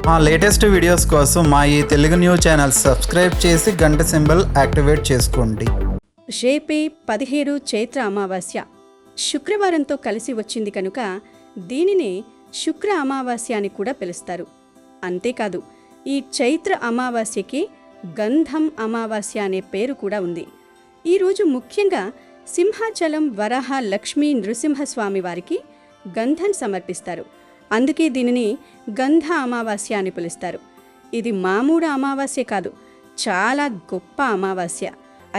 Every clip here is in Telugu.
మా లేటెస్ట్ వీడియోస్ కోసం మా ఈ తెలుగు న్యూస్ ఛానల్ సబ్స్క్రైబ్ చేసి గంట సింబల్ యాక్టివేట్ చేసుకోండి. రేపే 17 చైత్ర అమావాస్య శుక్రవారంతో కలిసి వచ్చింది కనుక దీనినే శుక్ర అమావాస్య అని కూడా పిలుస్తారు. అంతేకాదు ఈ చైత్ర అమావాస్యకి గంధం అమావాస్య అనే పేరు కూడా ఉంది. ఈరోజు ముఖ్యంగా సింహాచలం వరాహ లక్ష్మీ నృసింహస్వామి వారికి గంధం సమర్పిస్తారు. అందుకే దీనిని గంధ అమావాస్య అని పిలుస్తారు. ఇది మామూలు అమావాస్య కాదు, చాలా గొప్ప అమావాస్య.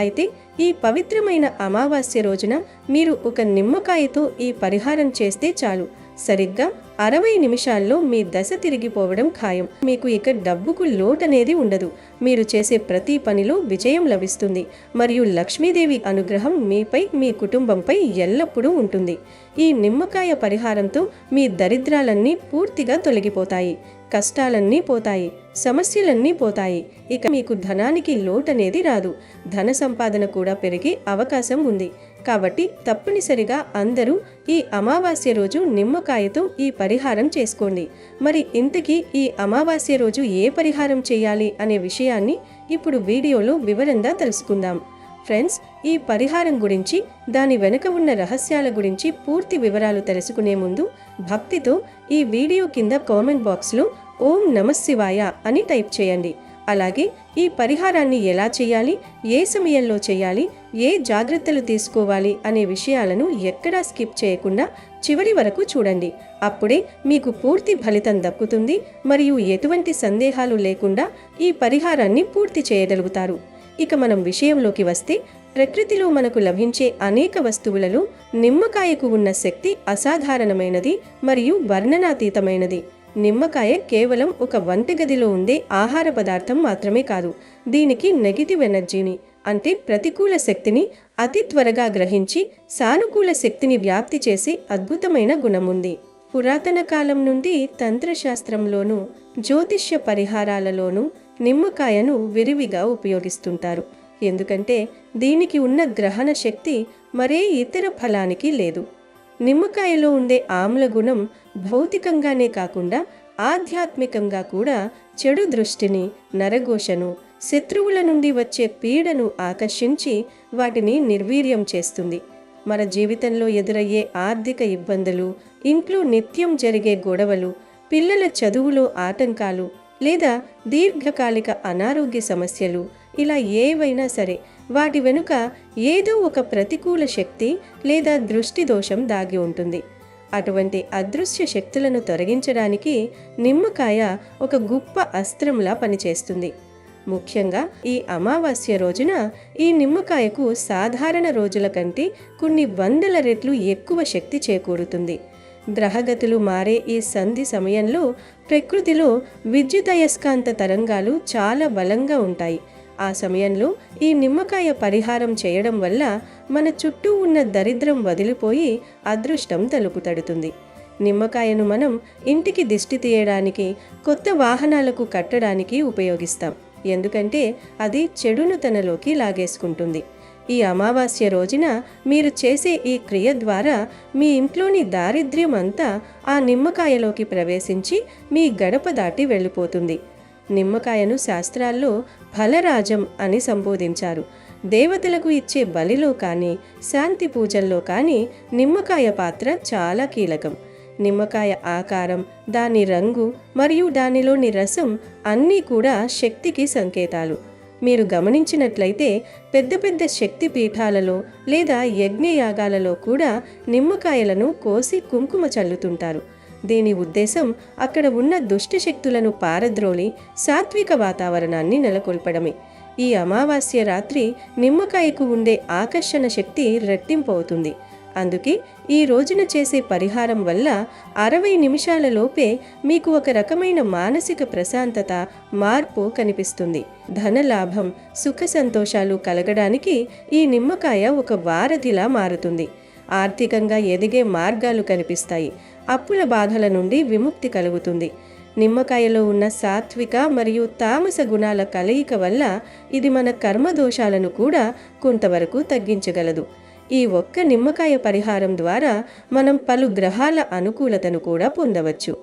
అయితే ఈ పవిత్రమైన అమావాస్య రోజున మీరు ఒక నిమ్మకాయతో ఈ పరిహారం చేస్తే చాలు, సరిగ్గా 60 నిమిషాల్లో మీ దశ తిరిగిపోవడం ఖాయం. మీకు ఇక డబ్బుకు లోటనేది ఉండదు. మీరు చేసే ప్రతి పనిలో విజయం లభిస్తుంది మరియు లక్ష్మీదేవి అనుగ్రహం మీపై, మీ కుటుంబంపై ఎల్లప్పుడూ ఉంటుంది. ఈ నిమ్మకాయ పరిహారంతో మీ దరిద్రాలన్నీ పూర్తిగా తొలగిపోతాయి, కష్టాలన్నీ పోతాయి, సమస్యలన్నీ పోతాయి. ఇక మీకు ధనానికి లోటనేది రాదు, ధన సంపాదన కూడా పెరిగే అవకాశం ఉంది. కాబట్టి తప్పనిసరిగా అందరూ ఈ అమావాస్య రోజు నిమ్మకాయతో ఈ పరిహారం చేసుకోండి. మరి ఇంతకీ ఈ అమావాస్య రోజు ఏ పరిహారం చేయాలి అనే విషయాన్ని ఇప్పుడు వీడియోలో వివరంగా తెలుసుకుందాం. ఫ్రెండ్స్, ఈ పరిహారం గురించి, దాని వెనుక ఉన్న రహస్యాల గురించి పూర్తి వివరాలు తెలుసుకునే ముందు భక్తితో ఈ వీడియో కింద కామెంట్ బాక్స్లో ఓం నమఃశివాయ అని టైప్ చేయండి. అలాగే ఈ పరిహారాన్ని ఎలా చేయాలి, ఏ సమయంలో చేయాలి, ఏ జాగ్రత్తలు తీసుకోవాలి అనే విషయాలను ఎక్కడా స్కిప్ చేయకుండా చివరి వరకు చూడండి. అప్పుడే మీకు పూర్తి ఫలితం దక్కుతుంది మరియు ఎటువంటి సందేహాలు లేకుండా ఈ పరిహారాన్ని పూర్తి చేయగలుగుతారు. ఇక మనం విషయంలోకి వస్తే, ప్రకృతిలో మనకు లభించే అనేక వస్తువులలో నిమ్మకాయకు ఉన్న శక్తి అసాధారణమైనది మరియు వర్ణనాతీతమైనది. నిమ్మకాయ కేవలం ఒక వంటగదిలో ఉండే ఆహార పదార్థం మాత్రమే కాదు, దీనికి నెగిటివ్ ఎనర్జీని, అంటే ప్రతికూల శక్తిని అతి త్వరగా గ్రహించి సానుకూల శక్తిని వ్యాప్తి చేసే అద్భుతమైన గుణముంది. పురాతన కాలం నుండి తంత్రశాస్త్రంలోనూ జ్యోతిష్య పరిహారాలలోనూ నిమ్మకాయను విరివిగా ఉపయోగిస్తుంటారు. ఎందుకంటే దీనికి ఉన్న గ్రహణ శక్తి మరే ఇతర ఫలానికి లేదు. నిమ్మకాయలో ఉండే ఆమ్ల గుణం భౌతికంగానే కాకుండా ఆధ్యాత్మికంగా కూడా చెడు దృష్టిని, నరఘోషను, శత్రువుల నుండి వచ్చే పీడను ఆకర్షించి వాటిని నిర్వీర్యం చేస్తుంది. మన జీవితంలో ఎదురయ్యే ఆర్థిక ఇబ్బందులు, ఇంట్లో నిత్యం జరిగే గొడవలు, పిల్లల చదువులో ఆటంకాలు లేదా దీర్ఘకాలిక అనారోగ్య సమస్యలు, ఇలా ఏవైనా సరే వాటి వెనుక ఏదో ఒక ప్రతికూల శక్తి లేదా దృష్టి దోషం దాగి ఉంటుంది. అటువంటి అదృశ్య శక్తులను తొలగించడానికి నిమ్మకాయ ఒక గొప్ప అస్త్రంలా పనిచేస్తుంది. ముఖ్యంగా ఈ అమావాస్య రోజున ఈ నిమ్మకాయకు సాధారణ రోజుల కంటే కొన్ని వందల రెట్లు ఎక్కువ శక్తి చేకూరుతుంది. గ్రహగతులు మారే ఈ సంధి సమయంలో ప్రకృతిలో విద్యుదయస్కాంత తరంగాలు చాలా బలంగా ఉంటాయి. ఆ సమయంలో ఈ నిమ్మకాయ పరిహారం చేయడం వల్ల మన చుట్టూ ఉన్న దరిద్రం వదిలిపోయి అదృష్టం తలుపు తడుతుంది. నిమ్మకాయను మనం ఇంటికి దిష్టి తీయడానికి, కొత్త వాహనాలకు కట్టడానికి ఉపయోగిస్తాం. ఎందుకంటే అది చెడును తనలోకి లాగేసుకుంటుంది. ఈ అమావాస్య రోజున మీరు చేసే ఈ క్రియ ద్వారా మీ ఇంట్లోని దారిద్ర్యం అంతా ఆ నిమ్మకాయలోకి ప్రవేశించి మీ గడప దాటి వెళ్ళిపోతుంది. నిమ్మకాయను శాస్త్రాల్లో ఫలరాజం అని సంబోధించారు. దేవతలకు ఇచ్చే బలిలో కానీ, శాంతి పూజల్లో కానీ నిమ్మకాయ పాత్ర చాలా కీలకం. నిమ్మకాయ ఆకారం, దాని రంగు మరియు దానిలోని రసం అన్నీ కూడా శక్తికి సంకేతాలు. మీరు గమనించినట్లయితే పెద్ద పెద్ద శక్తి పీఠాలలో లేదా యజ్ఞయాగాలలో కూడా నిమ్మకాయలను కోసి కుంకుమ చల్లుతుంటారు. దీని ఉద్దేశం అక్కడ ఉన్న దుష్ట శక్తులను పారద్రోలి సాత్విక వాతావరణాన్ని నెలకొల్పడమే. ఈ అమావాస్య రాత్రి నిమ్మకాయకు ఉండే ఆకర్షణ శక్తి రెట్టింపు అవుతుంది. అందుకే ఈ రోజున చేసే పరిహారం వల్ల 60 నిమిషాల లోపే మీకు ఒక రకమైన మానసిక ప్రశాంతత, మార్పు కనిపిస్తుంది. ధనలాభం, సుఖ సంతోషాలు కలగడానికి ఈ నిమ్మకాయ ఒక వారధిలా మారుతుంది. ఆర్థికంగా ఎదిగే మార్గాలు కనిపిస్తాయి. అప్పుల బాధల నుండి విముక్తి కలుగుతుంది. నిమ్మకాయలో ఉన్న సాత్విక మరియు తామస గుణాల కలయిక వల్ల ఇది మన కర్మదోషాలను కూడా కొంతవరకు తగ్గించగలదు. ఈ ఒక్క నిమ్మకాయ పరిహారం ద్వారా మనం పలు గ్రహాల అనుకూలతను కూడా పొందవచ్చు.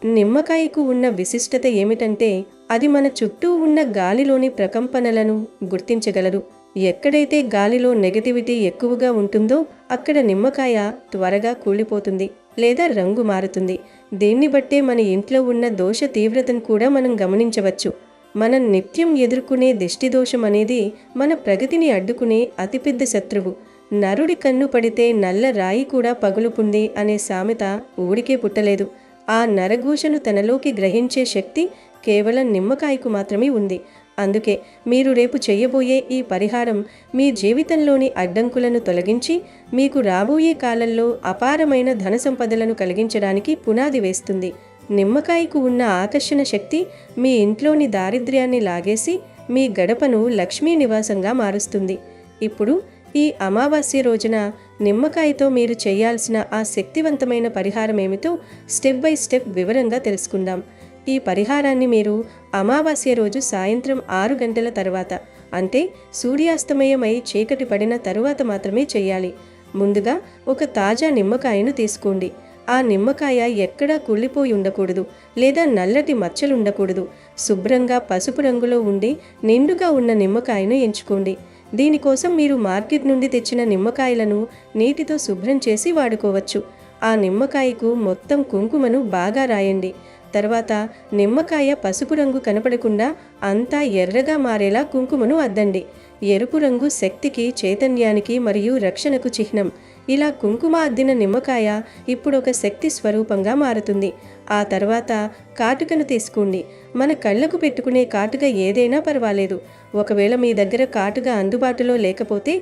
నిమ్మకాయకు ఉన్న విశిష్టత ఏమిటంటే అది మన చుట్టూ ఉన్న గాలిలోని ప్రకంపనలను గుర్తించగలరు. ఎక్కడైతే గాలిలో నెగటివిటీ ఎక్కువగా ఉంటుందో అక్కడ నిమ్మకాయ త్వరగా కూలిపోతుంది లేదా రంగు మారుతుంది. దీన్ని బట్టే మన ఇంట్లో ఉన్న దోష తీవ్రతను కూడా మనం గమనించవచ్చు. మనం నిత్యం ఎదుర్కొనే దిష్టిదోషం అనేది మన ప్రగతిని అడ్డుకునే అతిపెద్ద శత్రువు. నరుడి కన్ను పడితే నల్ల రాయి కూడా పగులుపుంది అనే సామెత ఊరికే పుట్టలేదు. ఆ నరఘోషను తనలోకి గ్రహించే శక్తి కేవలం నిమ్మకాయకు మాత్రమే ఉంది. అందుకే మీరు రేపు చేయబోయే ఈ పరిహారం మీ జీవితంలోని అడ్డంకులను తొలగించి మీకు రాబోయే కాలంలో అపారమైన ధన సంపదలను కలిగించడానికి పునాది వేస్తుంది. నిమ్మకాయకు ఉన్న ఆకర్షణ శక్తి మీ ఇంట్లోని దారిద్ర్యాన్ని లాగేసి మీ గడపను లక్ష్మీ నివాసంగా మారుస్తుంది. ఇప్పుడు ఈ అమావాస్య రోజున నిమ్మకాయతో మీరు చేయాల్సిన ఆ శక్తివంతమైన పరిహారం ఏమిటో స్టెప్ బై స్టెప్ వివరంగా తెలుసుకుందాం. ఈ పరిహారాన్ని మీరు అమావాస్య రోజు సాయంత్రం 6 గంటల తర్వాత, అంటే సూర్యాస్తమయమై చీకటి పడిన తరువాత మాత్రమే చేయాలి. ముందుగా ఒక తాజా నిమ్మకాయను తీసుకోండి. ఆ నిమ్మకాయ ఎక్కడా కుళ్ళిపోయి ఉండకూడదు లేదా నల్లటి మచ్చలుండకూడదు. శుభ్రంగా పసుపు రంగులో ఉండి నిండుగా ఉన్న నిమ్మకాయను ఎంచుకోండి. దీనికోసం మీరు మార్కెట్ నుండి తెచ్చిన నిమ్మకాయలను నీటితో శుభ్రం చేసి వాడుకోవచ్చు. ఆ నిమ్మకాయకు మొత్తం కుంకుమను బాగా రాయండి. తర్వాత నిమ్మకాయ పసుపు రంగు కనపడకుండా అంతా ఎర్రగా మారేలా కుంకుమను అద్దండి. ఎరుపు రంగు శక్తికి, చైతన్యానికి మరియు రక్షణకు చిహ్నం. ఇలా కుంకుమ అద్దిన నిమ్మకాయ ఇప్పుడు ఒక శక్తి స్వరూపంగా మారుతుంది. ఆ తర్వాత కాటుకను తీసుకోండి. మన కళ్ళకు పెట్టుకునే కాటుక ఏదైనా పర్వాలేదు. ఒకవేళ మీ దగ్గర కాటుక అందుబాటులో లేకపోతే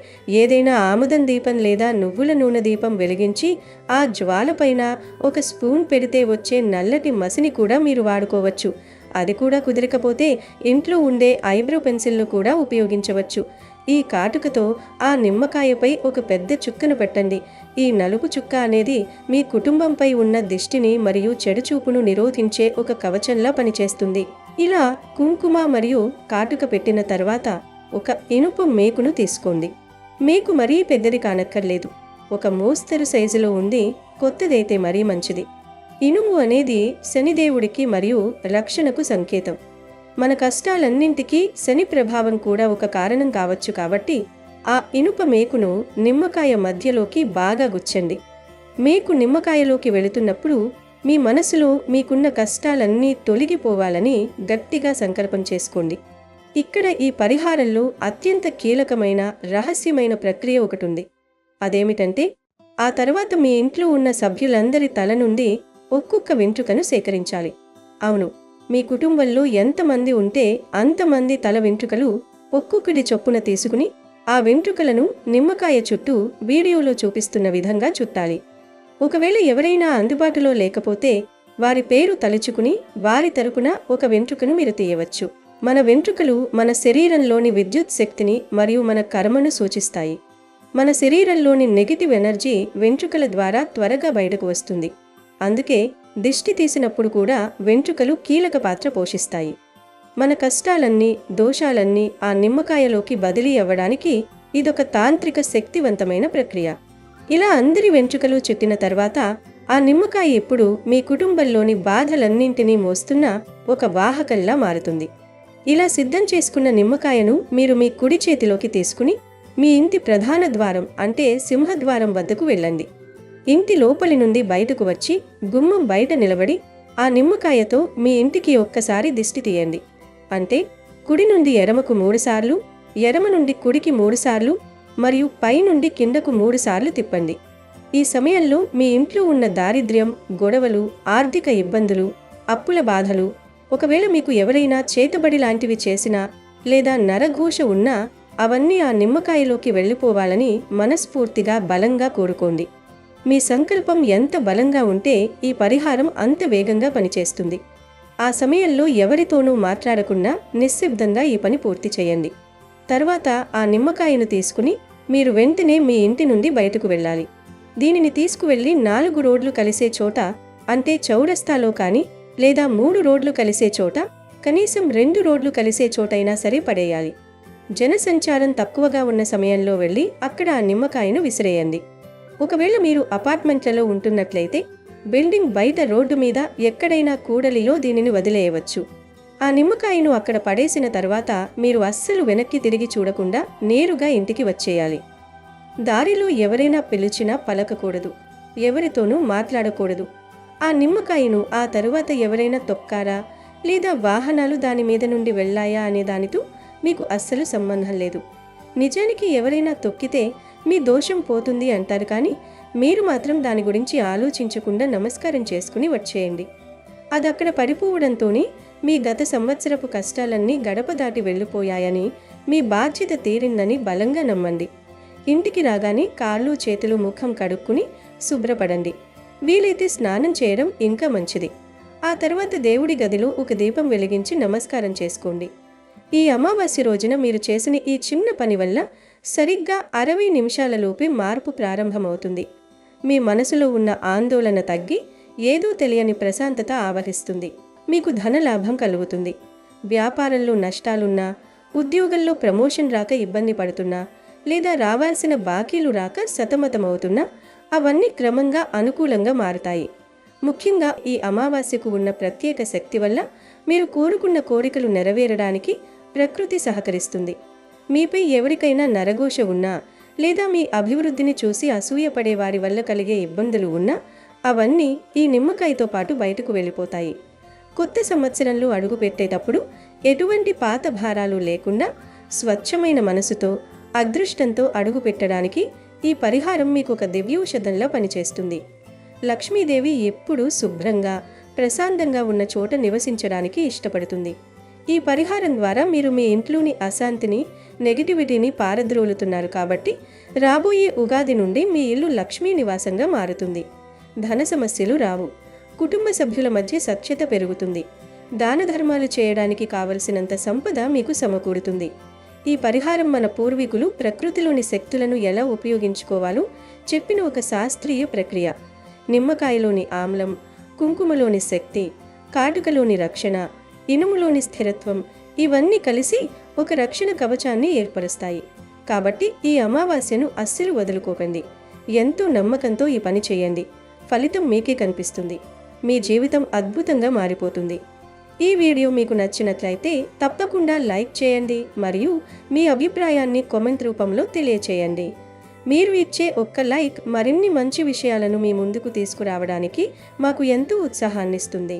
ఏదైనా ఆముదం దీపం లేదా నువ్వుల నూనె దీపం వెలిగించి ఆ జ్వాల పైన ఒక స్పూన్ పెడితే వచ్చే నల్లటి మసిని కూడా మీరు వాడుకోవచ్చు. అది కూడా కుదరకపోతే ఇంట్లో ఉండే ఐబ్రో పెన్సిల్ను కూడా ఉపయోగించవచ్చు. ఈ కాటుకతో ఆ నిమ్మకాయపై ఒక పెద్ద చుక్కను పెట్టండి. ఈ నలుపు చుక్క అనేది మీ కుటుంబంపై ఉన్న దిష్టిని మరియు చెడు చూపును నిరోధించే ఒక కవచంలా పనిచేస్తుంది. ఇలా కుంకుమ మరియు కాటుక పెట్టిన తర్వాత ఒక ఇనుప మేకును తీసుకోండి. మేకు మరీ పెద్దది కానక్కర్లేదు. ఒక మోస్తరు సైజులో ఉంది, కొత్తదైతే మరీ మంచిది. ఇనుము అనేది శనిదేవుడికి మరియు రక్షణకు సంకేతం. మన కష్టాలన్నింటికీ శని ప్రభావం కూడా ఒక కారణం కావచ్చు. కాబట్టి ఆ ఇనుప మేకును నిమ్మకాయ మధ్యలోకి బాగా గుచ్చండి. మేకు నిమ్మకాయలోకి వెళుతున్నప్పుడు మీ మనసులో మీకున్న కష్టాలన్నీ తొలగిపోవాలని గట్టిగా సంకల్పం చేసుకోండి. ఇక్కడ ఈ పరిహారంలో అత్యంత కీలకమైన రహస్యమైన ప్రక్రియ ఒకటి ఉంది. అదేమిటంటే ఆ తర్వాత మీ ఇంట్లో ఉన్న సభ్యులందరి తల నుండి ఒక్కొక్క వెంట్రుకను సేకరించాలి. అవును, మీ కుటుంబంలో ఎంతమంది ఉంటే అంతమంది తల వెంట్రుకలు ఒక్కొక్కటి చొప్పున తీసుకుని ఆ వెంట్రుకలను నిమ్మకాయ చుట్టూ వీడియోలో చూపిస్తున్న విధంగా చుట్టాలి. ఒకవేళ ఎవరైనా అందుబాటులో లేకపోతే వారి పేరు తలుచుకుని వారి తరపున ఒక వెంట్రుకను మీరు తీయవచ్చు. మన వెంట్రుకలు మన శరీరంలోని విద్యుత్ శక్తిని మరియు మన కర్మను సూచిస్తాయి. మన శరీరంలోని నెగిటివ్ ఎనర్జీ వెంట్రుకల ద్వారా త్వరగా బయటకు వస్తుంది. అందుకే దిష్టి తీసినప్పుడు కూడా వెంట్రుకలు కీలక పాత్ర పోషిస్తాయి. మన కష్టాలన్నీ, దోషాలన్నీ ఆ నిమ్మకాయలోకి బదిలీ అవ్వడానికి ఇదొక తాంత్రిక శక్తివంతమైన ప్రక్రియ. ఇలా అందరి వెంట్రుకలు చుట్టిన తర్వాత ఆ నిమ్మకాయ ఇప్పుడు మీ కుటుంబంలోని బాధలన్నింటినీ మోస్తున్న ఒక వాహకంలా మారుతుంది. ఇలా సిద్ధం చేసుకున్న నిమ్మకాయను మీరు మీ కుడి చేతిలోకి తీసుకుని మీ ఇంటి ప్రధాన ద్వారం, అంటే సింహద్వారం వద్దకు వెళ్ళండి. ఇంటి లోపలి నుండి బయటకు వచ్చి గుమ్మం బయట నిలబడి ఆ నిమ్మకాయతో మీ ఇంటికి ఒక్కసారి దిష్టి తీయండి. అంటే కుడి నుండి ఎడమకు 3 సార్లు, ఎడమ నుండి కుడికి 3 సార్లు మరియు పై నుండి కిందకు 3 సార్లు తిప్పండి. ఈ సమయంలో మీ ఇంట్లో ఉన్న దారిద్ర్యం, గొడవలు, ఆర్థిక ఇబ్బందులు, అప్పుల బాధలు, ఒకవేళ మీకు ఎవరైనా చేతబడి లాంటివి చేసినా లేదా నరఘోష ఉన్నా అవన్నీ ఆ నిమ్మకాయలోకి వెళ్ళిపోవాలని మనస్ఫూర్తిగా బలంగా కోరుకోండి. మీ సంకల్పం ఎంత బలంగా ఉంటే ఈ పరిహారం అంత వేగంగా పనిచేస్తుంది. ఆ సమయంలో ఎవరితోనూ మాట్లాడకుండా నిశ్శబ్దంగా ఈ పని పూర్తి చేయండి. తర్వాత ఆ నిమ్మకాయను తీసుకుని మీరు వెంటనే మీ ఇంటి నుండి బయటకు వెళ్ళాలి. దీనిని తీసుకువెళ్ళి 4 రోడ్లు కలిసే చోట, అంటే చౌరస్తాలో కానీ లేదా 3 రోడ్లు కలిసే చోట, కనీసం 2 రోడ్లు కలిసే చోటైనా సరే పడేయాలి. జనసంచారం తక్కువగా ఉన్న సమయంలో వెళ్ళి అక్కడ ఆ నిమ్మకాయను విసిరేయండి. ఒకవేళ మీరు అపార్ట్మెంట్లలో ఉంటున్నట్లయితే బిల్డింగ్ బయట రోడ్డు మీద ఎక్కడైనా కూడలిలో దీనిని వదిలేయవచ్చు. ఆ నిమ్మకాయను అక్కడ పడేసిన తర్వాత మీరు అస్సలు వెనక్కి తిరిగి చూడకుండా నేరుగా ఇంటికి వచ్చేయాలి. దారిలో ఎవరైనా పిలిచినా పలకకూడదు, ఎవరితోనూ మాట్లాడకూడదు. ఆ నిమ్మకాయను ఆ తరువాత ఎవరైనా తొక్కారా లేదా వాహనాలు దాని మీద నుండి వెళ్ళాయా అనే దానితో మీకు అస్సలు సంబంధం లేదు. నిజానికి ఎవరైనా తొక్కితే మీ దోషం పోతుంది అంటారు, కానీ మీరు మాత్రం దాని గురించి ఆలోచించకుండా నమస్కారం చేసుకుని వచ్చేయండి. అది అక్కడ పడిపోవడంతోనే మీ గత సంవత్సరపు కష్టాలన్నీ గడప దాటి వెళ్ళిపోయాయని, మీ బాధ్యత తీరిందని బలంగా నమ్మండి. ఇంటికి రాగానే కాళ్ళు చేతులు ముఖం కడుక్కుని శుభ్రపడండి. వీలైతే స్నానం చేయడం ఇంకా మంచిది. ఆ తర్వాత దేవుడి గదిలో ఒక దీపం వెలిగించి నమస్కారం చేసుకోండి. ఈ అమావాస్య రోజున మీరు చేసిన ఈ చిన్న పని వల్ల సరిగ్గా 60 నిమిషాలలోపే మార్పు ప్రారంభమవుతుంది. మీ మనసులో ఉన్న ఆందోళన తగ్గి ఏదో తెలియని ప్రశాంతత ఆవరిస్తుంది. మీకు ధనలాభం కలుగుతుంది. వ్యాపారంలో నష్టాలున్నా, ఉద్యోగంలో ప్రమోషన్ రాక ఇబ్బంది పడుతున్నా, లేదా రావాల్సిన బాకీలు రాక సతమతమవుతున్నా అవన్నీ క్రమంగా అనుకూలంగా మారుతాయి. ముఖ్యంగా ఈ అమావాస్యకు ఉన్న ప్రత్యేక శక్తి వల్ల మీరు కోరుకున్న కోరికలు నెరవేరడానికి ప్రకృతి సహకరిస్తుంది. మీపై ఎవరికైనా నరఘోష ఉన్నా, లేదా మీ అభివృద్ధిని చూసి అసూయపడే వారి వల్ల కలిగే ఇబ్బందులు ఉన్నా అవన్నీ ఈ నిమ్మకాయతో పాటు బయటకు వెళ్ళిపోతాయి. కొత్త సంవత్సరంలో అడుగుపెట్టేటప్పుడు ఎటువంటి పాత భారాలు లేకుండా స్వచ్ఛమైన మనసుతో, అదృష్టంతో అడుగు పెట్టడానికి ఈ పరిహారం మీకు ఒక దివ్యౌషధంలా పనిచేస్తుంది. లక్ష్మీదేవి ఎప్పుడూ శుభ్రంగా, ప్రశాంతంగా ఉన్న చోట నివసించడానికి ఇష్టపడుతుంది. ఈ పరిహారం ద్వారా మీరు మీ ఇంట్లోని అశాంతిని, నెగిటివిటీని పారద్రోలుతున్నారు కాబట్టి రాబోయే ఉగాది నుండి మీ ఇల్లు లక్ష్మీ నివాసంగా మారుతుంది. ధన సమస్యలు రావు. కుటుంబ సభ్యుల మధ్య సఖ్యత పెరుగుతుంది. దాన ధర్మాలు చేయడానికి కావలసినంత సంపద మీకు సమకూరుతుంది. ఈ పరిహారం మన పూర్వీకులు ప్రకృతిలోని శక్తులను ఎలా ఉపయోగించుకోవాలో చెప్పిన ఒక శాస్త్రీయ ప్రక్రియ. నిమ్మకాయలోని ఆమ్లం, కుంకుమలోని శక్తి, కాటుకలోని రక్షణ, ఇనుములోని స్థిరత్వం ఇవన్నీ కలిసి ఒక రక్షణ కవచాన్ని ఏర్పరుస్తాయి. కాబట్టి ఈ అమావాస్యను అస్సలు వదులుకోకండి. ఎంతో నమ్మకంతో ఈ పని చేయండి. ఫలితం మీకే కనిపిస్తుంది. మీ జీవితం అద్భుతంగా మారిపోతుంది. ఈ వీడియో మీకు నచ్చినట్లయితే తప్పకుండా లైక్ చేయండి మరియు మీ అభిప్రాయాన్ని కామెంట్ రూపంలో తెలియచేయండి. మీరు ఇచ్చే ఒక్క లైక్ మరిన్ని మంచి విషయాలను మీ ముందుకు తీసుకురావడానికి మాకు ఎంతో ఉత్సాహాన్నిస్తుంది.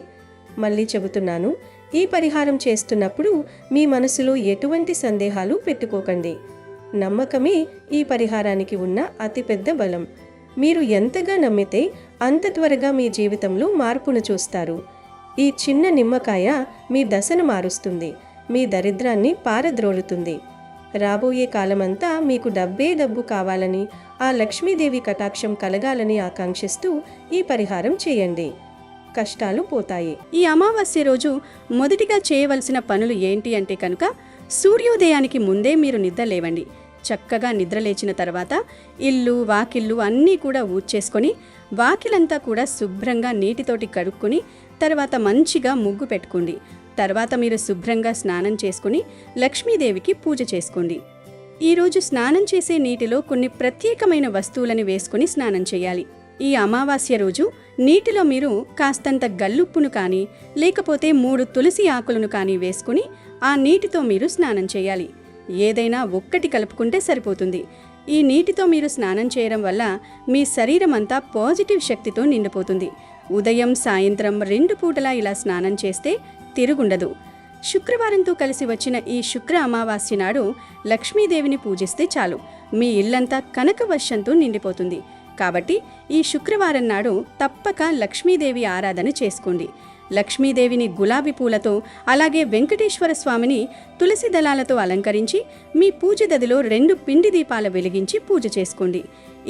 మళ్ళీ చెబుతున్నాను, ఈ పరిహారం చేస్తున్నప్పుడు మీ మనసులో ఎటువంటి సందేహాలు పెట్టుకోకండి. నమ్మకమే ఈ పరిహారానికి ఉన్న అతిపెద్ద బలం. మీరు ఎంతగా నమ్మితే అంత త్వరగా మీ జీవితంలో మార్పును చూస్తారు. ఈ చిన్న నిమ్మకాయ మీ దశను మారుస్తుంది, మీ దరిద్రాన్ని పారద్రోలుతుంది. రాబోయే కాలమంతా మీకు డబ్బే డబ్బు కావాలని, ఆ లక్ష్మీదేవి కటాక్షం కలగాలని ఆకాంక్షిస్తూ ఈ పరిహారం చేయండి. కష్టాలు పోతాయి. ఈ అమావాస్య రోజు మొదటిగా చేయవలసిన పనులు ఏంటి అంటే కనుక, సూర్యోదయానికి ముందే మీరు నిద్ర లేవండి. చక్కగా నిద్రలేచిన తర్వాత ఇల్లు, వాకిళ్ళు అన్నీ కూడా ఊడ్చేసుకొని, వాకిలంతా కూడా శుభ్రంగా నీటితోటి కడుక్కొని, తర్వాత మంచిగా ముగ్గు పెట్టుకోండి. తర్వాత మీరు శుభ్రంగా స్నానం చేసుకుని లక్ష్మీదేవికి పూజ చేసుకోండి. ఈరోజు స్నానం చేసే నీటిలో కొన్ని ప్రత్యేకమైన వస్తువులను వేసుకుని స్నానం చేయాలి. ఈ అమావాస్య రోజు నీటిలో మీరు కాస్తంత గల్లుప్పును కానీ, లేకపోతే 3 తులసి ఆకులను కానీ వేసుకుని ఆ నీటితో మీరు స్నానం చేయాలి. ఏదైనా ఒక్కటి కలుపుకుంటే సరిపోతుంది. ఈ నీటితో మీరు స్నానం చేయడం వల్ల మీ శరీరం అంతా పాజిటివ్ శక్తితో నిండిపోతుంది. ఉదయం, సాయంత్రం 2 పూటలా ఇలా స్నానం చేస్తే తిరుగుండదు. శుక్రవారంతో కలిసి వచ్చిన ఈ శుక్ర అమావాస్య నాడు లక్ష్మీదేవిని పూజిస్తే చాలు, మీ ఇల్లంతా కనక వర్షంతో నిండిపోతుంది. కాబట్టి ఈ శుక్రవారం నాడు తప్పక లక్ష్మీదేవి ఆరాధన చేసుకోండి. లక్ష్మీదేవిని గులాబీ పూలతో, అలాగే వెంకటేశ్వర స్వామిని తులసి దళాలతో అలంకరించి మీ పూజ గదిలో 2 పిండి దీపాలు వెలిగించి పూజ చేసుకోండి.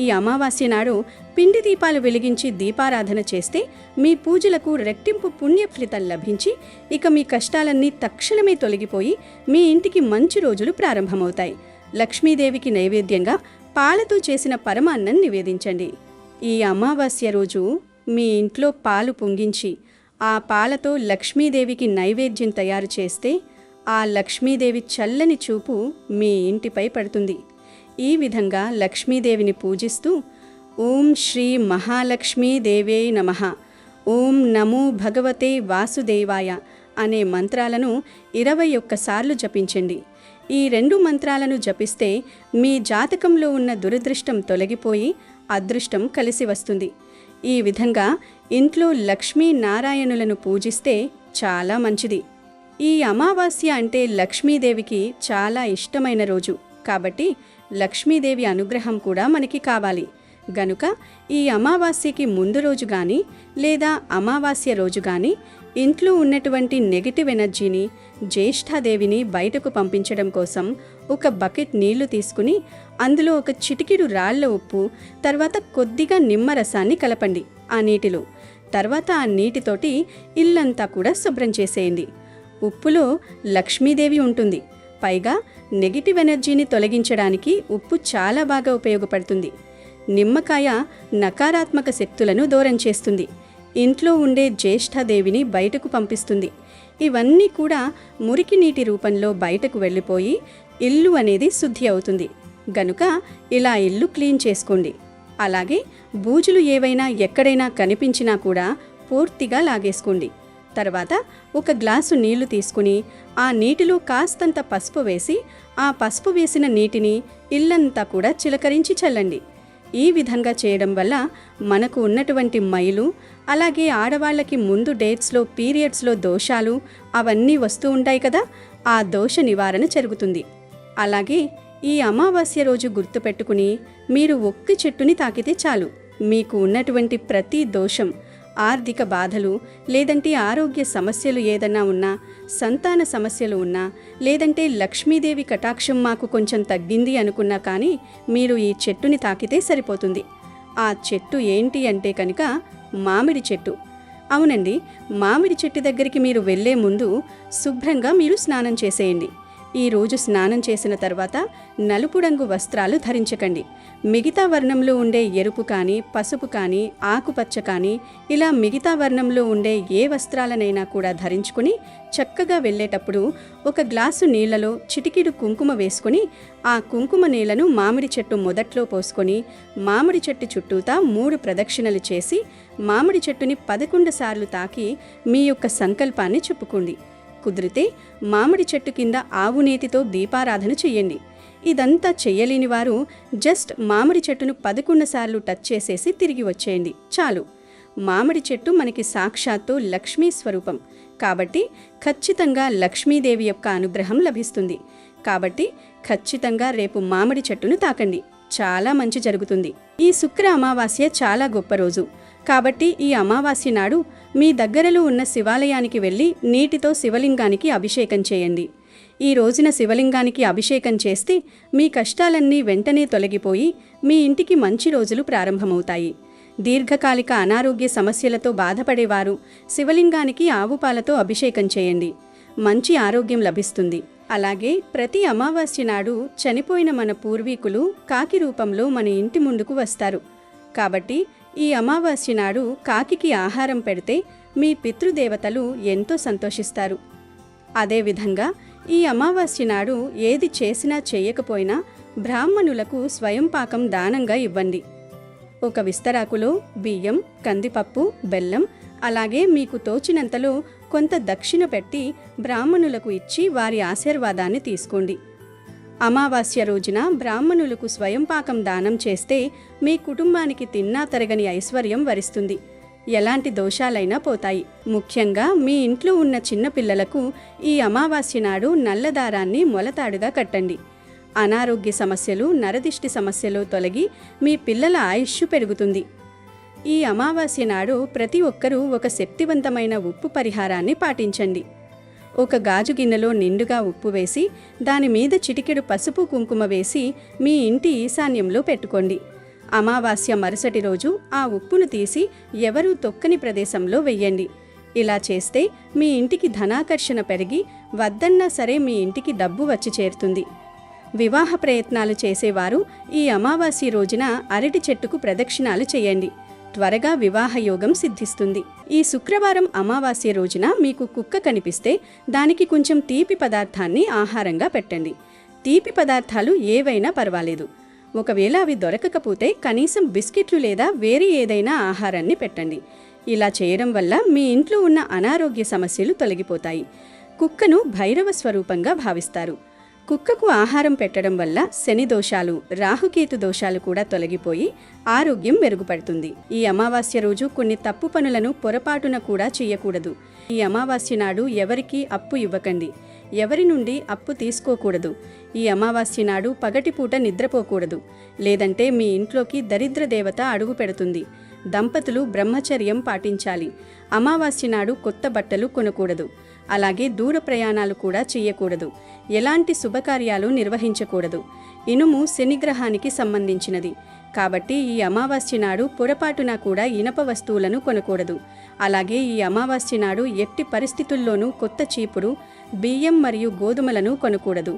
ఈ అమావాస్య నాడు పిండి దీపాలు వెలిగించి దీపారాధన చేస్తే మీ పూజలకు రెట్టింపు పుణ్య ఫలితం లభించి ఇక మీ కష్టాలన్నీ తక్షణమే తొలగిపోయి మీ ఇంటికి మంచి రోజులు ప్రారంభమవుతాయి. లక్ష్మీదేవికి నైవేద్యంగా పాలతో చేసిన పరమాన్నం నివేదించండి. ఈ అమావాస్య రోజు మీ ఇంట్లో పాలు పొంగించి ఆ పాలతో లక్ష్మీదేవికి నైవేద్యం తయారు చేస్తే ఆ లక్ష్మీదేవి చల్లని చూపు మీ ఇంటిపై పడుతుంది. ఈ విధంగా లక్ష్మీదేవిని పూజిస్తూ ఓం శ్రీ మహాలక్ష్మీ దేవ్యై నమః, ఓం నమో భగవతే వాసుదేవాయ అనే మంత్రాలను 21 సార్లు జపించండి. ఈ 2 మంత్రాలను జపిస్తే మీ జాతకంలో ఉన్న దురదృష్టం తొలగిపోయి అదృష్టం కలిసి వస్తుంది. ఈ విధంగా ఇంట్లో లక్ష్మీ నారాయణులను పూజిస్తే చాలా మంచిది. ఈ అమావాస్య అంటే లక్ష్మీదేవికి చాలా ఇష్టమైన రోజు కాబట్టి లక్ష్మీదేవి అనుగ్రహం కూడా మనకి కావాలి. గనుక ఈ అమావాస్యకి ముందు రోజు కానీ లేదా అమావాస్య రోజు కానీ ఇంట్లో ఉన్నటువంటి నెగటివ్ ఎనర్జీని, జ్యేష్ఠాదేవిని బయటకు పంపించడం కోసం ఒక బకెట్ నీళ్లు తీసుకుని అందులో ఒక చిటికెడు రాళ్ల ఉప్పు, తర్వాత కొద్దిగా నిమ్మరసాన్ని కలపండి ఆ నీటిలో. తర్వాత ఆ నీటితోటి ఇల్లంతా కూడా శుభ్రం చేసేయండి. ఉప్పులో లక్ష్మీదేవి ఉంటుంది. పైగా నెగిటివ్ ఎనర్జీని తొలగించడానికి ఉప్పు చాలా బాగా ఉపయోగపడుతుంది. నిమ్మకాయ నకారాత్మక శక్తులను దూరం చేస్తుంది. ఇంట్లో ఉండే జ్యేష్ఠాదేవిని బయటకు పంపిస్తుంది. ఇవన్నీ కూడా మురికి నీటి రూపంలో బయటకు వెళ్ళిపోయి ఇల్లు అనేది శుద్ధి అవుతుంది. గనుక ఇలా ఇల్లు క్లీన్ చేసుకోండి. అలాగే బూజులు ఏవైనా ఎక్కడైనా కనిపించినా కూడా పూర్తిగా లాగేసుకోండి. తర్వాత ఒక గ్లాసు నీళ్లు తీసుకుని ఆ నీటిలో కాస్తంత పసుపు వేసి ఆ పసుపు వేసిన నీటిని ఇల్లంతా కూడా చిలకరించి చల్లండి. ఈ విధంగా చేయడం వల్ల మనకు ఉన్నటువంటి మైలు, అలాగే ఆడవాళ్ళకి ముందు డేట్స్లో పీరియడ్స్లో దోషాలు అవన్నీ వస్తూ ఉంటాయి కదా, ఆ దోష నివారణ జరుగుతుంది. అలాగే ఈ అమావాస్య రోజు గుర్తుపెట్టుకుని మీరు ఒక్క చెట్టుని తాకితే చాలు, మీకు ఉన్నటువంటి ప్రతి దోషం, ఆర్థిక బాధలు, లేదంటే ఆరోగ్య సమస్యలు ఏదన్నా ఉన్నా, సంతాన సమస్యలు ఉన్నా, లేదంటే లక్ష్మీదేవి కటాక్షం మాకు కొంచెం తగ్గింది అనుకున్నా కానీ మీరు ఈ చెట్టుని తాకితే సరిపోతుంది. ఆ చెట్టు ఏంటి అంటే కనుక మామిడి చెట్టు. అవునండి, మామిడి చెట్టు దగ్గరికి మీరు వెళ్ళే ముందు శుభ్రంగా మీరు స్నానం చేసేయండి. ఈరోజు స్నానం చేసిన తర్వాత నలుపు రంగు వస్త్రాలు ధరించకండి. మిగతా వర్ణంలో ఉండే ఎరుపు కానీ, పసుపు కానీ, ఆకుపచ్చ కానీ ఇలా మిగతా వర్ణంలో ఉండే ఏ వస్త్రాలనైనా కూడా ధరించుకుని చక్కగా వెళ్ళేటప్పుడు ఒక గ్లాసు నీళ్లలో చిటికెడు కుంకుమ వేసుకొని ఆ కుంకుమ నీళ్లను మామిడి చెట్టు మొదట్లో పోసుకొని మామిడి చెట్టు చుట్టూతా 3 ప్రదక్షిణలు చేసి మామిడి చెట్టుని 11 సార్లు తాకి మీ యొక్క సంకల్పాన్ని చెప్పుకోండి. కుదిరితే మామిడి చెట్టు కింద ఆవు నేతితో దీపారాధన చెయ్యండి. ఇదంతా చెయ్యలేని వారు జస్ట్ మామిడి చెట్టును 11 సార్లు టచ్ చేసేసి తిరిగి వచ్చేయండి చాలు. మామిడి చెట్టు మనకి సాక్షాత్తు లక్ష్మీ స్వరూపం కాబట్టి ఖచ్చితంగా లక్ష్మీదేవి యొక్క అనుగ్రహం లభిస్తుంది. కాబట్టి ఖచ్చితంగా రేపు మామిడి చెట్టును తాకండి, చాలా మంచి జరుగుతుంది. ఈ శుక్ర అమావాస్య చాలా గొప్ప రోజు కాబట్టి ఈ అమావాస్య నాడు మీ దగ్గరలో ఉన్న శివాలయానికి వెళ్ళి నీటితో శివలింగానికి అభిషేకం చేయండి. ఈ రోజున శివలింగానికి అభిషేకం చేస్తే మీ కష్టాలన్నీ వెంటనే తొలగిపోయి మీ ఇంటికి మంచి రోజులు ప్రారంభమవుతాయి. దీర్ఘకాలిక అనారోగ్య సమస్యలతో బాధపడేవారు శివలింగానికి ఆవు పాలతో అభిషేకం చేయండి, మంచి ఆరోగ్యం లభిస్తుంది. అలాగే ప్రతి అమావాస్య నాడు చనిపోయిన మన పూర్వీకులు కాకి రూపంలో మన ఇంటి ముందుకు వస్తారు. కాబట్టి ఈ అమావాస్య నాడు కాకికి ఆహారం పెడితే మీ పితృదేవతలు ఎంతో సంతోషిస్తారు. అదేవిధంగా ఈ అమావాస్య నాడు ఏది చేసినా చేయకపోయినా బ్రాహ్మణులకు స్వయంపాకం దానంగా ఇవ్వండి. ఒక విస్తరాకులో బియ్యం, కందిపప్పు, బెల్లం, అలాగే మీకు తోచినంతలో కొంత దక్షిణ పెట్టి బ్రాహ్మణులకు ఇచ్చి వారి ఆశీర్వాదాన్ని తీసుకోండి. అమావాస్య రోజున బ్రాహ్మణులకు స్వయంపాకం దానం చేస్తే మీ కుటుంబానికి తిన్నా తరగని ఐశ్వర్యం వరిస్తుంది. ఎలాంటి దోషాలైనా పోతాయి. ముఖ్యంగా మీ ఇంట్లో ఉన్న చిన్నపిల్లలకు ఈ అమావాస్య నాడు నల్లదారాన్ని మొలతాడుగా కట్టండి. అనారోగ్య సమస్యలు, నరదిష్టి సమస్యలు తొలగి మీ పిల్లల ఆయుష్షు పెరుగుతుంది. ఈ అమావాస్య నాడు ప్రతి ఒక్కరూ ఒక శక్తివంతమైన ఉప్పు పరిహారాన్ని పాటించండి. ఒక గాజు గిన్నెలో నిండుగా ఉప్పు వేసి దాని మీద చిటికెడు పసుపు కుంకుమ వేసి మీ ఇంటి ఈశాన్యంలో పెట్టుకోండి. అమావాస్య మరుసటి రోజు ఆ ఉప్పును తీసి ఎవరూ తొక్కని ప్రదేశంలో వెయ్యండి. ఇలా చేస్తే మీ ఇంటికి ధనాకర్షణ పెరిగి వద్దన్నా సరే మీ ఇంటికి డబ్బు వచ్చి చేరుతుంది. వివాహ ప్రయత్నాలు చేసేవారు ఈ అమావాస్య రోజున అరటి చెట్టుకు ప్రదక్షిణాలు చేయండి. త్వరగా వివాహ యోగం సిద్ధిస్తుంది. ఈ శుక్రవారం అమావాస్య రోజున మీకు కుక్క కనిపిస్తే దానికి కొంచెం తీపి పదార్థాన్ని ఆహారంగా పెట్టండి. తీపి పదార్థాలు ఏవైనా పర్వాలేదు. ఒకవేళ అవి దొరకకపోతే కనీసం బిస్కెట్లు లేదా వేరే ఏదైనా ఆహారాన్ని పెట్టండి. ఇలా చేయడం వల్ల మీ ఇంట్లో ఉన్న అనారోగ్య సమస్యలు తొలగిపోతాయి. కుక్కను భైరవ స్వరూపంగా భావిస్తారు. కుక్కకు ఆహారం పెట్టడం వల్ల శని దోషాలు, రాహుకేతు దోషాలు కూడా తొలగిపోయి ఆరోగ్యం మెరుగుపడుతుంది. ఈ అమావాస్య రోజు కొన్ని తప్పు పనులను పొరపాటున కూడా చేయకూడదు. ఈ అమావాస్య నాడు ఎవరికీ అప్పు ఇవ్వకండి, ఎవరి నుండి అప్పు తీసుకోకూడదు. ఈ అమావాస్య నాడు పగటిపూట నిద్రపోకూడదు, లేదంటే మీ ఇంట్లోకి దరిద్ర దేవత అడుగు పెడుతుంది. దంపతులు బ్రహ్మచర్యం పాటించాలి. అమావాస్య నాడు కొత్త బట్టలు కొనకూడదు. అలాగే దూర ప్రయాణాలు కూడా చేయకూడదు. ఎలాంటి శుభకార్యాలు నిర్వహించకూడదు. ఇనుము శనిగ్రహానికి సంబంధించినది కాబట్టి ఈ అమావాస్య నాడు పొరపాటున కూడా ఇనప వస్తువులను కొనకూడదు. అలాగే ఈ అమావాస్య నాడు ఎట్టి పరిస్థితుల్లోనూ కొత్త చీపురు, బియ్యం మరియు గోధుమలను కొనకూడదు.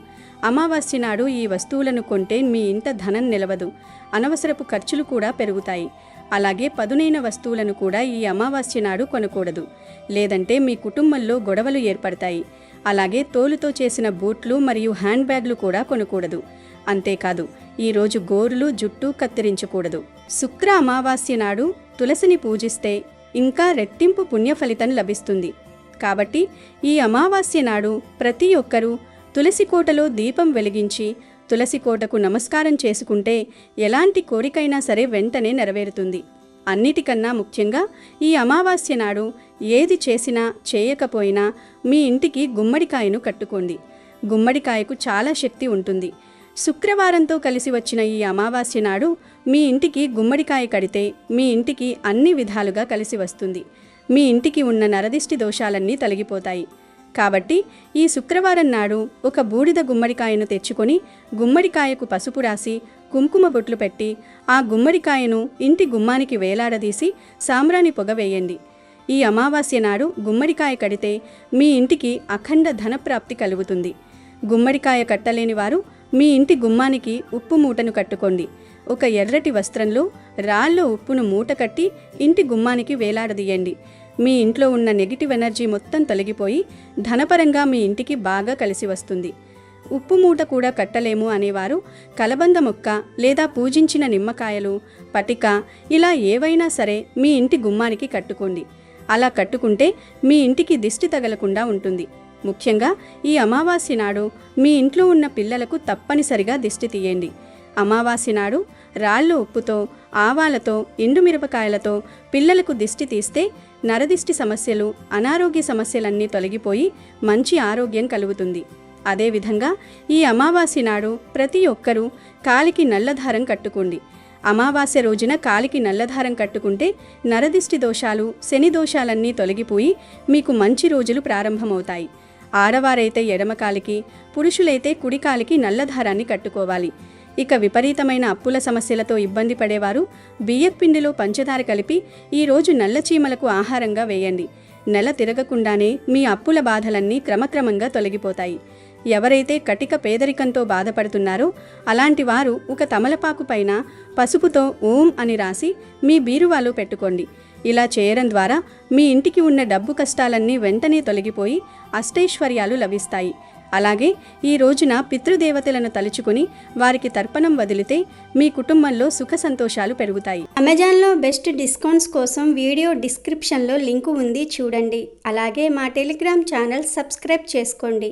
అమావాస్య నాడు ఈ వస్తువులను కొంటే మీ ఇంట ధనం నిలవదు, అనవసరపు ఖర్చులు కూడా పెరుగుతాయి. అలాగే పదునైన వస్తువులను కూడా ఈ అమావాస్య నాడు కొనకూడదు, లేదంటే మీ కుటుంబంలో గొడవలు ఏర్పడతాయి. అలాగే తోలుతో చేసిన బూట్లు మరియు హ్యాండ్ బ్యాగ్లు కూడా కొనకూడదు. అంతేకాదు ఈరోజు గోరులు, జుట్టు కత్తిరించకూడదు. శుక్ర అమావాస్య నాడు తులసిని పూజిస్తే ఇంకా రెట్టింపు పుణ్యఫలితం లభిస్తుంది. కాబట్టి ఈ అమావాస్య నాడు ప్రతి ఒక్కరూ తులసి కోటలో దీపం వెలిగించి తులసి కోటకు నమస్కారం చేసుకుంటే ఎలాంటి కోరికైనా సరే వెంటనే నెరవేరుతుంది. అన్నిటికన్నా ముఖ్యంగా ఈ అమావాస్య నాడు ఏది చేసినా చేయకపోయినా మీ ఇంటికి గుమ్మడికాయను కట్టుకోండి. గుమ్మడికాయకు చాలా శక్తి ఉంటుంది. శుక్రవారంతో కలిసి వచ్చిన ఈ అమావాస్య నాడు మీ ఇంటికి గుమ్మడికాయ కడితే మీ ఇంటికి అన్ని విధాలుగా కలిసి వస్తుంది. మీ ఇంటికి ఉన్న నరదిష్టి దోషాలన్నీ తొలగిపోతాయి. కాబట్టి ఈ శుక్రవారం నాడు ఒక బూడిద గుమ్మడికాయను తెచ్చుకొని గుమ్మడికాయకు పసుపు రాసి కుంకుమ బొట్లు పెట్టి ఆ గుమ్మడికాయను ఇంటి గుమ్మానికి వేలాడదీసి సాంబ్రాణి పొగ వేయండి. ఈ అమావాస్య నాడు గుమ్మడికాయ కడితే మీ ఇంటికి అఖండ ధనప్రాప్తి కలుగుతుంది. గుమ్మడికాయ కట్టలేని వారు మీ ఇంటి గుమ్మానికి ఉప్పు మూటను కట్టుకోండి. ఒక ఎర్రటి వస్త్రంలో రాళ్ళో ఉప్పును మూట కట్టి ఇంటి గుమ్మానికి వేలాడదీయండి. మీ ఇంట్లో ఉన్న నెగిటివ్ ఎనర్జీ మొత్తం తొలగిపోయి ధనపరంగా మీ ఇంటికి బాగా కలిసి వస్తుంది. ఉప్పు మూట కూడా కట్టలేము అనేవారు కలబంద మొక్క లేదా పూజించిన నిమ్మకాయలు, పటిక ఇలా ఏవైనా సరే మీ ఇంటి గుమ్మానికి కట్టుకోండి. అలా కట్టుకుంటే మీ ఇంటికి దిష్టి తగలకుండా ఉంటుంది. ముఖ్యంగా ఈ అమావాస్య నాడు మీ ఇంట్లో ఉన్న పిల్లలకు తప్పనిసరిగా దిష్టి తీయండి. అమావాస్య నాడు రాళ్ళు ఉప్పుతో, ఆవాలతో, ఎండుమిరపకాయలతో పిల్లలకు దిష్టి తీస్తే నరదిష్టి సమస్యలు, అనారోగ్య సమస్యలన్నీ తొలగిపోయి మంచి ఆరోగ్యం కలుగుతుంది. అదేవిధంగా ఈ అమావాస్య నాడు ప్రతి ఒక్కరూ కాలికి నల్లదారం కట్టుకోండి. అమావాస్య రోజున కాలికి నల్లదారం కట్టుకుంటే నరదిష్టి దోషాలు, శని దోషాలన్నీ తొలగిపోయి మీకు మంచి రోజులు ప్రారంభమవుతాయి. ఆడవారైతే ఎడమకాలికి, పురుషులైతే కుడికాలికి నల్లదారాన్ని కట్టుకోవాలి. ఇక విపరీతమైన అప్పుల సమస్యలతో ఇబ్బంది పడేవారు బియ్యపిండిలో పంచదార కలిపి ఈరోజు నల్ల చీమలకు ఆహారంగా వేయండి. నెల తిరగకుండానే మీ అప్పుల బాధలన్నీ క్రమక్రమంగా తొలగిపోతాయి. ఎవరైతే కటిక పేదరికంతో బాధపడుతున్నారో అలాంటి వారు ఒక తమలపాకు పైన పసుపుతో ఓం అని రాసి మీ బీరువాలో పెట్టుకోండి. ఇలా చేయడం ద్వారా మీ ఇంటికి ఉన్న డబ్బు కష్టాలన్నీ వెంటనే తొలగిపోయి అష్టైశ్వర్యాలు లభిస్తాయి. అలాగే ఈ రోజున పితృదేవతలను తలుచుకుని వారికి తర్పణం వదిలితే మీ కుటుంబంలో సుఖ సంతోషాలు పెరుగుతాయి. అమెజాన్లో బెస్ట్ డిస్కౌంట్స్ కోసం వీడియో డిస్క్రిప్షన్లో లింకు ఉంది, చూడండి. అలాగే మా టెలిగ్రామ్ ఛానల్ సబ్స్క్రైబ్ చేసుకోండి.